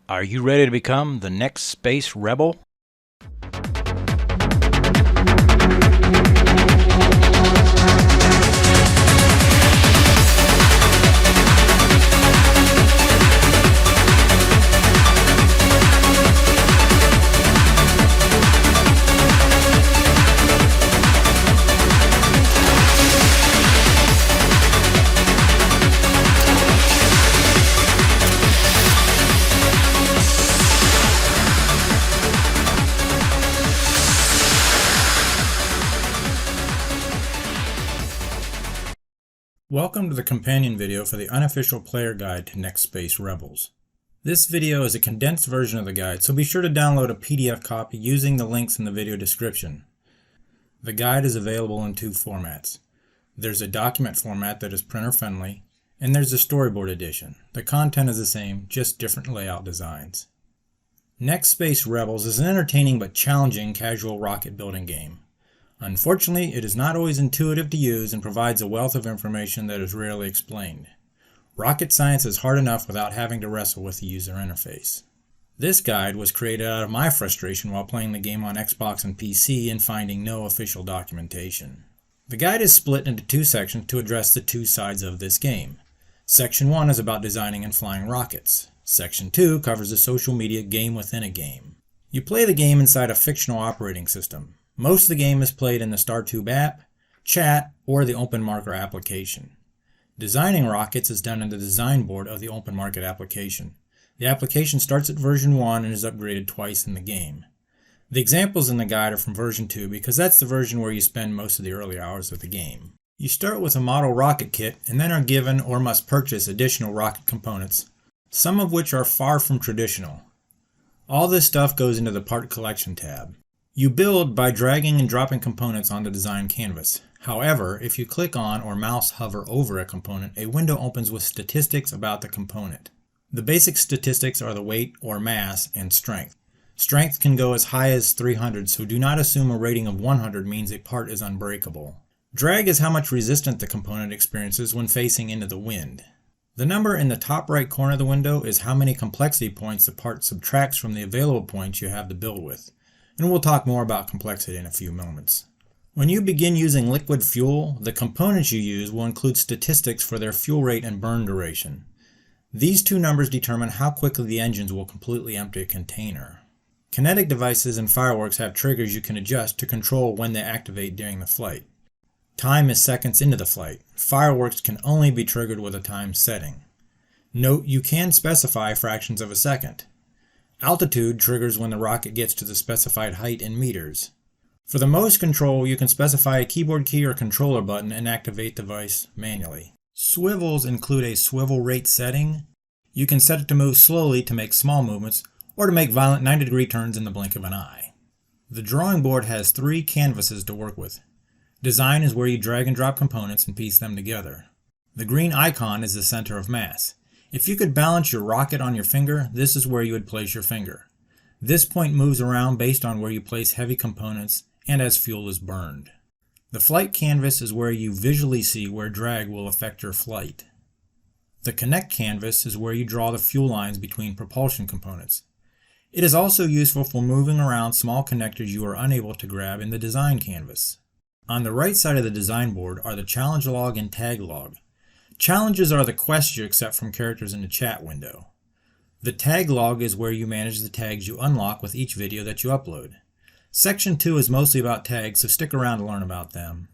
Are you ready to become the next space rebel? Welcome to the companion video for the unofficial player guide to Next Space Rebels. This video is a condensed version of the guide, so be sure to download a PDF copy using the links in the video description. The guide is available in two formats. There's a document format that is printer friendly, and there's a storyboard edition. The content is the same, just different layout designs. Next Space Rebels is an entertaining but challenging casual rocket building game. Unfortunately, it is not always intuitive to use and provides a wealth of information that is rarely explained. Rocket science is hard enough without having to wrestle with the user interface. This guide was created out of my frustration while playing the game on Xbox and PC and finding no official documentation. The guide is split into two sections to address the two sides of this game. Section 1 is about designing and flying rockets. Section 2 covers the social media game within a game. You play the game inside a fictional operating system. Most of the game is played in the StarTube app, chat, or the OpenMarket application. Designing rockets is done in the design board of the OpenMarket application. The application starts at version 1 and is upgraded twice in the game. The examples in the guide are from version 2 because that's the version where you spend most of the early hours of the game. You start with a model rocket kit and then are given or must purchase additional rocket components, some of which are far from traditional. All this stuff goes into the part collection tab. You build by dragging and dropping components on the design canvas. However, if you click on or mouse hover over a component, a window opens with statistics about the component. The basic statistics are the weight or mass and strength. Strength can go as high as 300, so do not assume a rating of 100 means a part is unbreakable. Drag is how much resistance the component experiences when facing into the wind. The number in the top right corner of the window is how many complexity points the part subtracts from the available points you have to build with. And we'll talk more about complexity in a few moments. When you begin using liquid fuel, the components you use will include statistics for their fuel rate and burn duration. These two numbers determine how quickly the engines will completely empty a container. Kinetic devices and fireworks have triggers you can adjust to control when they activate during the flight. Time is seconds into the flight. Fireworks can only be triggered with a time setting. Note you can specify fractions of a second. Altitude triggers when the rocket gets to the specified height in meters. For the most control, you can specify a keyboard key or controller button and activate the device manually. Swivels include a swivel rate setting. You can set it to move slowly to make small movements or to make violent 90-degree turns in the blink of an eye. The drawing board has 3 canvases to work with. Design is where you drag and drop components and piece them together. The green icon is the center of mass. If you could balance your rocket on your finger, this is where you would place your finger. This point moves around based on where you place heavy components and as fuel is burned. The flight canvas is where you visually see where drag will affect your flight. The connect canvas is where you draw the fuel lines between propulsion components. It is also useful for moving around small connectors you are unable to grab in the design canvas. On the right side of the design board are the challenge log and tag log. Challenges are the quests you accept from characters in the chat window. The tag log is where you manage the tags you unlock with each video that you upload. Section 2 is mostly about tags, so stick around to learn about them.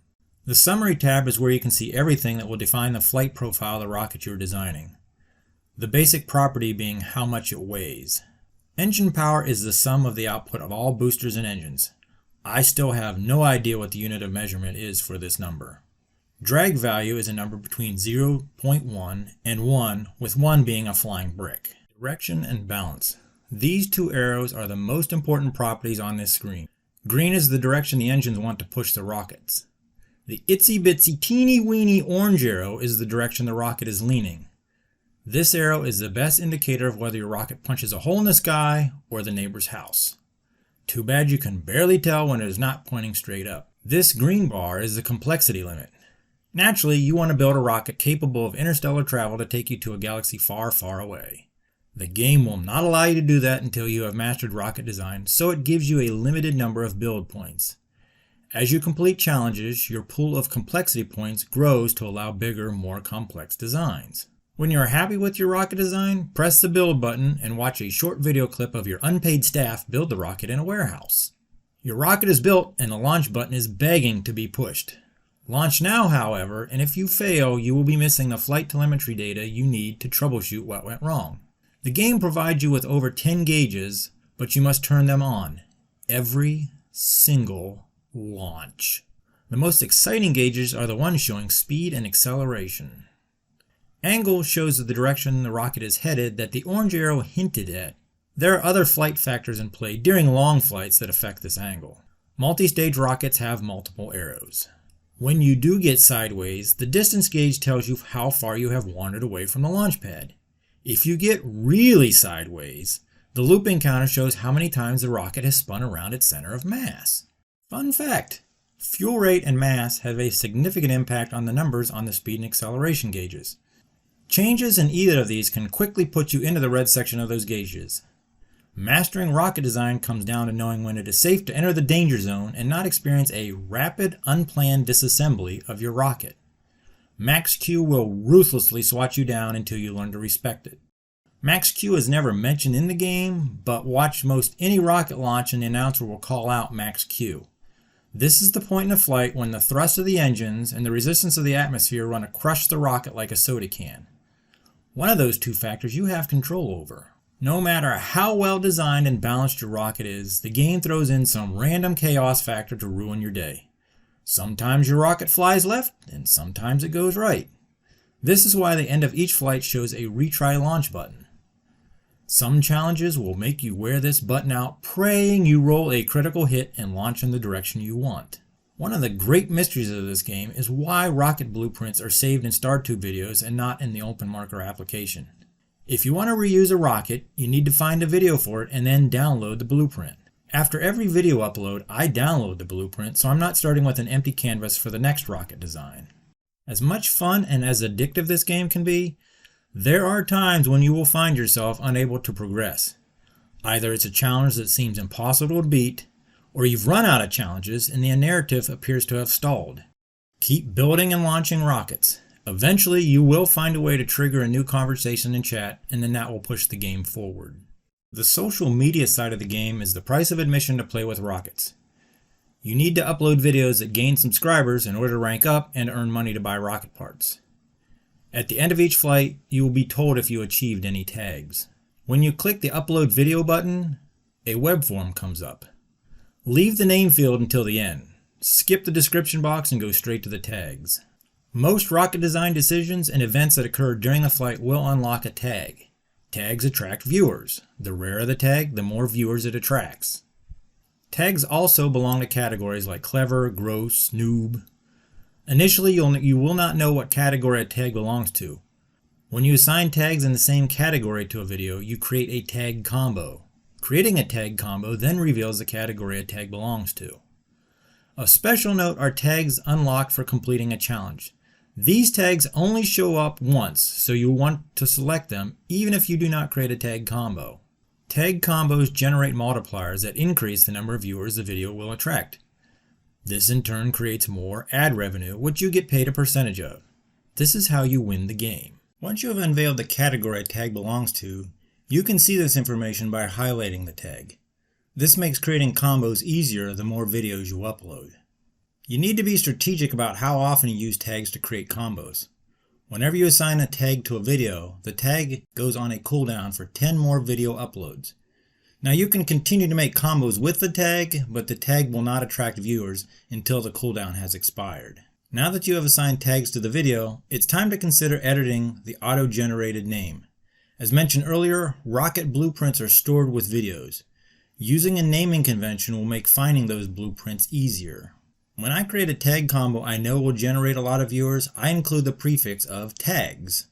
The summary tab is where you can see everything that will define the flight profile of the rocket you're designing. The basic property being how much it weighs. Engine power is the sum of the output of all boosters and engines. I still have no idea what the unit of measurement is for this number. Drag value is a number between 0.1 and 1, with 1 being a flying brick. Direction and balance. These two arrows are the most important properties on this screen. Green is the direction the engines want to push the rockets. The itsy bitsy teeny weeny orange arrow is the direction the rocket is leaning. This arrow is the best indicator of whether your rocket punches a hole in the sky or the neighbor's house. Too bad you can barely tell when it is not pointing straight up. This green bar is the complexity limit. Naturally, you want to build a rocket capable of interstellar travel to take you to a galaxy far, far away. The game will not allow you to do that until you have mastered rocket design, so it gives you a limited number of build points. As you complete challenges, your pool of complexity points grows to allow bigger, more complex designs. When you are happy with your rocket design, press the build button and watch a short video clip of your unpaid staff build the rocket in a warehouse. Your rocket is built and the launch button is begging to be pushed. Launch now, however, and if you fail, you will be missing the flight telemetry data you need to troubleshoot what went wrong. The game provides you with over 10 gauges, but you must turn them on every single launch. The most exciting gauges are the ones showing speed and acceleration. Angle shows the direction the rocket is headed that the orange arrow hinted at. There are other flight factors in play during long flights that affect this angle. Multi-stage rockets have multiple arrows. When you do get sideways, the distance gauge tells you how far you have wandered away from the launch pad. If you get really sideways, the looping counter shows how many times the rocket has spun around its center of mass. Fun fact: fuel rate and mass have a significant impact on the numbers on the speed and acceleration gauges. Changes in either of these can quickly put you into the red section of those gauges. Mastering rocket design comes down to knowing when it is safe to enter the danger zone and not experience a rapid, unplanned disassembly of your rocket. Max Q will ruthlessly swat you down until you learn to respect it. Max Q is never mentioned in the game, but watch most any rocket launch and the announcer will call out Max Q. This is the point in a flight when the thrust of the engines and the resistance of the atmosphere run to crush the rocket like a soda can. One of those two factors you have control over. No matter how well designed and balanced your rocket is, the game throws in some random chaos factor to ruin your day. Sometimes your rocket flies left, and sometimes it goes right. This is why the end of each flight shows a retry launch button. Some challenges will make you wear this button out, praying you roll a critical hit and launch in the direction you want. One of the great mysteries of this game is why rocket blueprints are saved in StarTube videos and not in the OpenMarker application. If you want to reuse a rocket, you need to find a video for it and then download the blueprint. After every video upload, I download the blueprint, so I'm not starting with an empty canvas for the next rocket design. As much fun and as addictive this game can be, there are times when you will find yourself unable to progress. Either it's a challenge that seems impossible to beat, or you've run out of challenges and the narrative appears to have stalled. Keep building and launching rockets. Eventually, you will find a way to trigger a new conversation in chat, and then that will push the game forward. The social media side of the game is the price of admission to play with rockets. You need to upload videos that gain subscribers in order to rank up and earn money to buy rocket parts. At the end of each flight, you will be told if you achieved any tags. When you click the upload video button, a web form comes up. Leave the name field until the end. Skip the description box and go straight to the tags. Most rocket design decisions and events that occur during the flight will unlock a tag. Tags attract viewers. The rarer the tag, the more viewers it attracts. Tags also belong to categories like clever, gross, noob. Initially, you will not know what category a tag belongs to. When you assign tags in the same category to a video, you create a tag combo. Creating a tag combo then reveals the category a tag belongs to. A special note are tags unlocked for completing a challenge. These tags only show up once, so you want to select them even if you do not create a tag combo. Tag combos generate multipliers that increase the number of viewers the video will attract. This in turn creates more ad revenue, which you get paid a percentage of. This is how you win the game. Once you have unveiled the category a tag belongs to, you can see this information by highlighting the tag. This makes creating combos easier the more videos you upload. You need to be strategic about how often you use tags to create combos. Whenever you assign a tag to a video, the tag goes on a cooldown for 10 more video uploads. Now you can continue to make combos with the tag, but the tag will not attract viewers until the cooldown has expired. Now that you have assigned tags to the video, it's time to consider editing the auto-generated name. As mentioned earlier, rocket blueprints are stored with videos. Using a naming convention will make finding those blueprints easier. When I create a tag combo I know will generate a lot of viewers, I include the prefix of tags.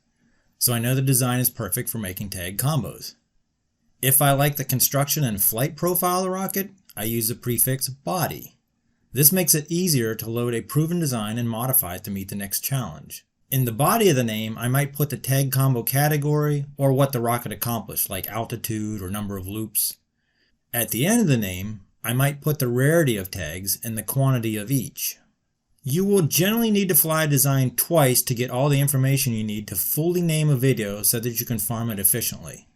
So I know the design is perfect for making tag combos. If I like the construction and flight profile of the rocket, I use the prefix body. This makes it easier to load a proven design and modify it to meet the next challenge. In the body of the name, I might put the tag combo category or what the rocket accomplished, like altitude or number of loops. At the end of the name, I might put the rarity of tags and the quantity of each. You will generally need to fly a design twice to get all the information you need to fully name a video so that you can farm it efficiently.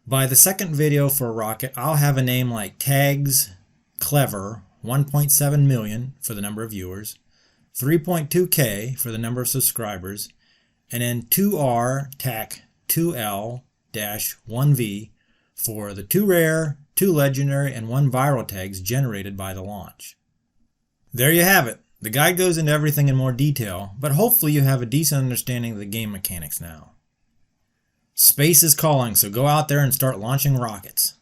By the second video for a rocket, I'll have a name like tags clever 1.7 million for the number of viewers, 3.2k for the number of subscribers, and then 2R TAC 2L-1V for the 2 rare, 2 legendary, and 1 viral tags generated by the launch. There you have it. The guide goes into everything in more detail, but hopefully you have a decent understanding of the game mechanics now. Space is calling, so go out there and start launching rockets.